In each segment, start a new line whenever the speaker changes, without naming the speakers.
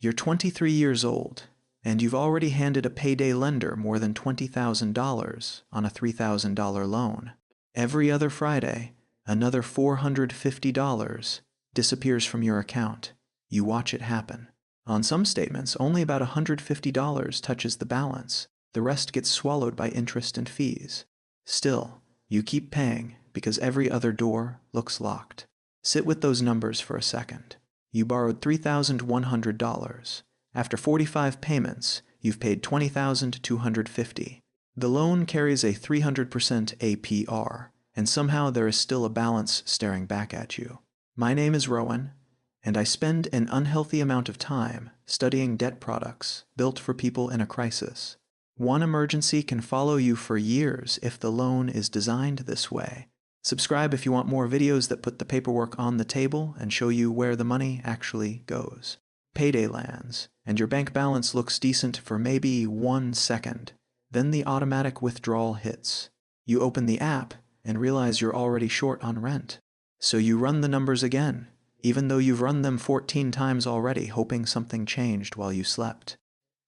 You're 23 years old, and you've already handed a payday lender more than $20,000 on a $3,000 loan. Every other Friday, another $450 disappears from your account. You watch it happen. On some statements, only about $150 touches the balance. The rest gets swallowed by interest and fees. Still, you keep paying because every other door looks locked. Sit with those numbers for a second. You borrowed $3,100. After 45 payments, you've paid $20,250. The loan carries a 300% APR, and somehow there is still a balance staring back at you. My name is Rowan, and I spend an unhealthy amount of time studying debt products built for people in a crisis. One emergency can follow you for years if the loan is designed this way. Subscribe if you want more videos that put the paperwork on the table and show you where the money actually goes. Payday lands, and your bank balance looks decent for maybe 1 second. Then the automatic withdrawal hits. You open the app and realize you're already short on rent. So you run the numbers again, even though you've run them 14 times already, hoping something changed while you slept.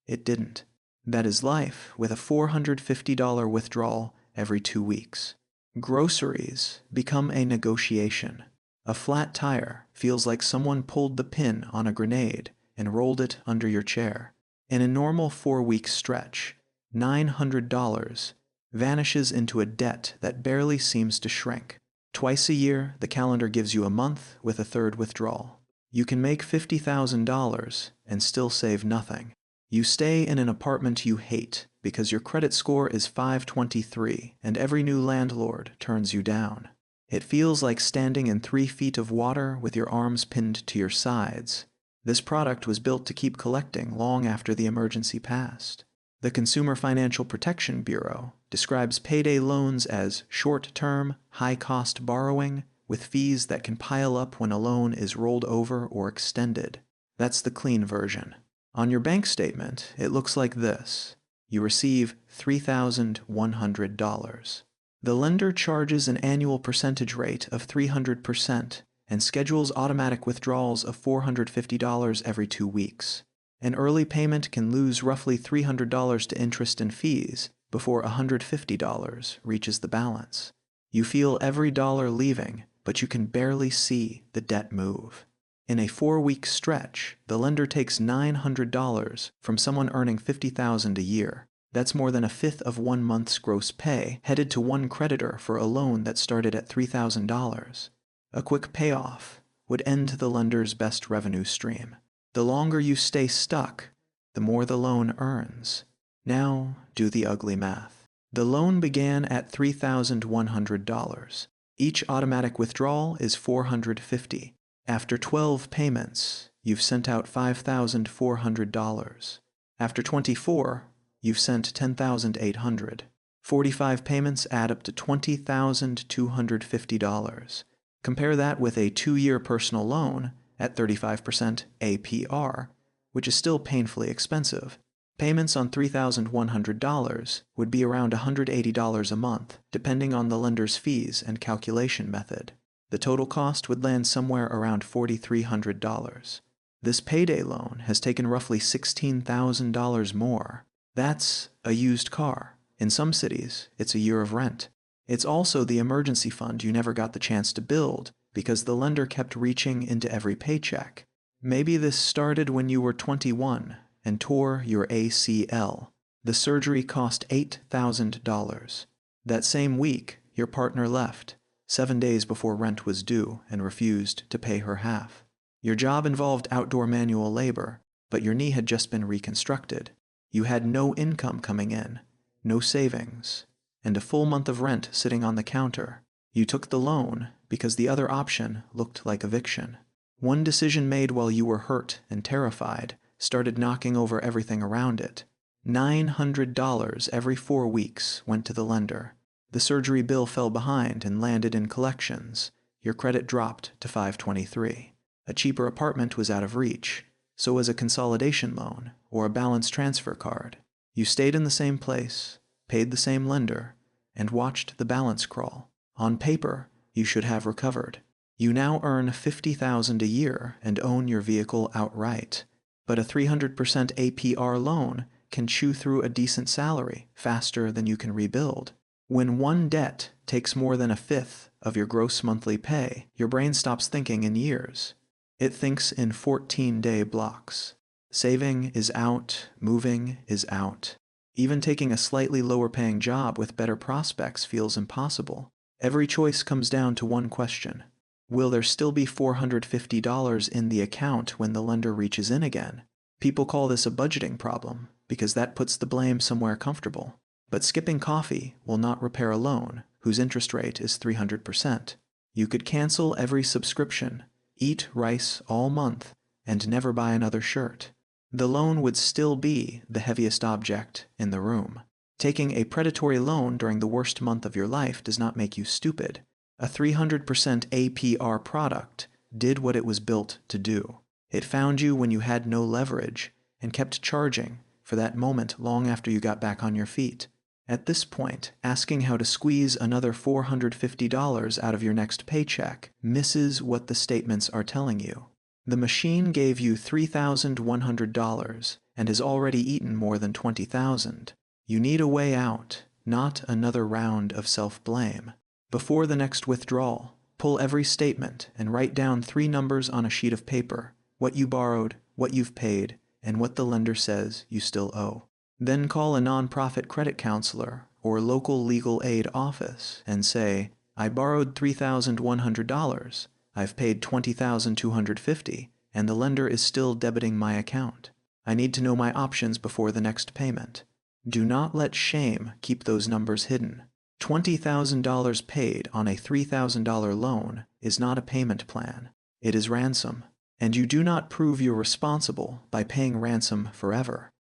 It didn't. That is life with a $450 withdrawal every 2 weeks. Groceries become a negotiation. A flat tire feels like someone pulled the pin on a grenade and rolled it under your chair. In a normal 4-week stretch, $900 vanishes into a debt that barely seems to shrink. Twice a year, the calendar gives you a month with a third withdrawal. You can make $50,000 and still save nothing. You stay in an apartment you hate because your credit score is 523 and every new landlord turns you down. It feels like standing in 3 feet of water with your arms pinned to your sides. This product was built to keep collecting long after the emergency passed. The Consumer Financial Protection Bureau describes payday loans as short-term, high-cost borrowing with fees that can pile up when a loan is rolled over or extended. That's the clean version. On your bank statement, it looks like this. You receive $3,100. The lender charges an annual percentage rate of 300% and schedules automatic withdrawals of $450 every 2 weeks. An early payment can lose roughly $300 to interest and fees before $150 reaches the balance. You feel every dollar leaving, but you can barely see the debt move. In a 4-week stretch, the lender takes $900 from someone earning $50,000 a year. That's more than a fifth of 1 month's gross pay headed to one creditor for a loan that started at $3,000. A quick payoff would end the lender's best revenue stream. The longer you stay stuck, the more the loan earns. Now, do the ugly math. The loan began at $3,100. Each automatic withdrawal is $450. After 12 payments, you've sent out $5,400. After 24, you've sent $10,800. 45 payments add up to $20,250. Compare that with a 2-year personal loan at 35% APR, which is still painfully expensive. Payments on $3,100 would be around $180 a month, depending on the lender's fees and calculation method. The total cost would land somewhere around $4,300. This payday loan has taken roughly $16,000 more. That's a used car. In some cities, it's a year of rent. It's also the emergency fund you never got the chance to build because the lender kept reaching into every paycheck. Maybe this started when you were 21 and tore your ACL. The surgery cost $8,000. That same week, your partner left, 7 days before rent was due, and refused to pay her half. Your job involved outdoor manual labor, but your knee had just been reconstructed. You had no income coming in, no savings, and a full month of rent sitting on the counter. You took the loan because the other option looked like eviction. One decision made while you were hurt and terrified started knocking over everything around it. $900 every 4 weeks went to the lender. The surgery bill fell behind and landed in collections. Your credit dropped to 523. A cheaper apartment was out of reach. So was a consolidation loan or a balance transfer card. You stayed in the same place, paid the same lender, and watched the balance crawl. On paper, you should have recovered. You now earn $50,000 a year and own your vehicle outright. but a 300% APR loan can chew through a decent salary faster than you can rebuild. When one debt takes more than a fifth of your gross monthly pay, your brain stops thinking in years. It thinks in 14-day blocks. Saving is out, moving is out. Even taking a slightly lower-paying job with better prospects feels impossible. Every choice comes down to one question. Will there still be $450 in the account when the lender reaches in again? People call this a budgeting problem because that puts the blame somewhere comfortable. But skipping coffee will not repair a loan whose interest rate is 300%. You could cancel every subscription, eat rice all month, and never buy another shirt. The loan would still be the heaviest object in the room. Taking a predatory loan during the worst month of your life does not make you stupid. A 300% APR product did what it was built to do. It found you when you had no leverage and kept charging for that moment long after you got back on your feet. At this point, asking how to squeeze another $450 out of your next paycheck misses what the statements are telling you. The machine gave you $3,100 and has already eaten more than $20,000. You need a way out, not another round of self-blame. Before the next withdrawal, pull every statement and write down 3 numbers on a sheet of paper: what you borrowed, what you've paid, and what the lender says you still owe. Then call a nonprofit credit counselor or local legal aid office and say, I borrowed $3,100. I've paid $20,250, and the lender is still debiting my account. I need to know my options before the next payment. Do not let shame keep those numbers hidden. $20,000 paid on a $3,000 loan is not a payment plan. It is ransom. And you do not prove you're responsible by paying ransom forever.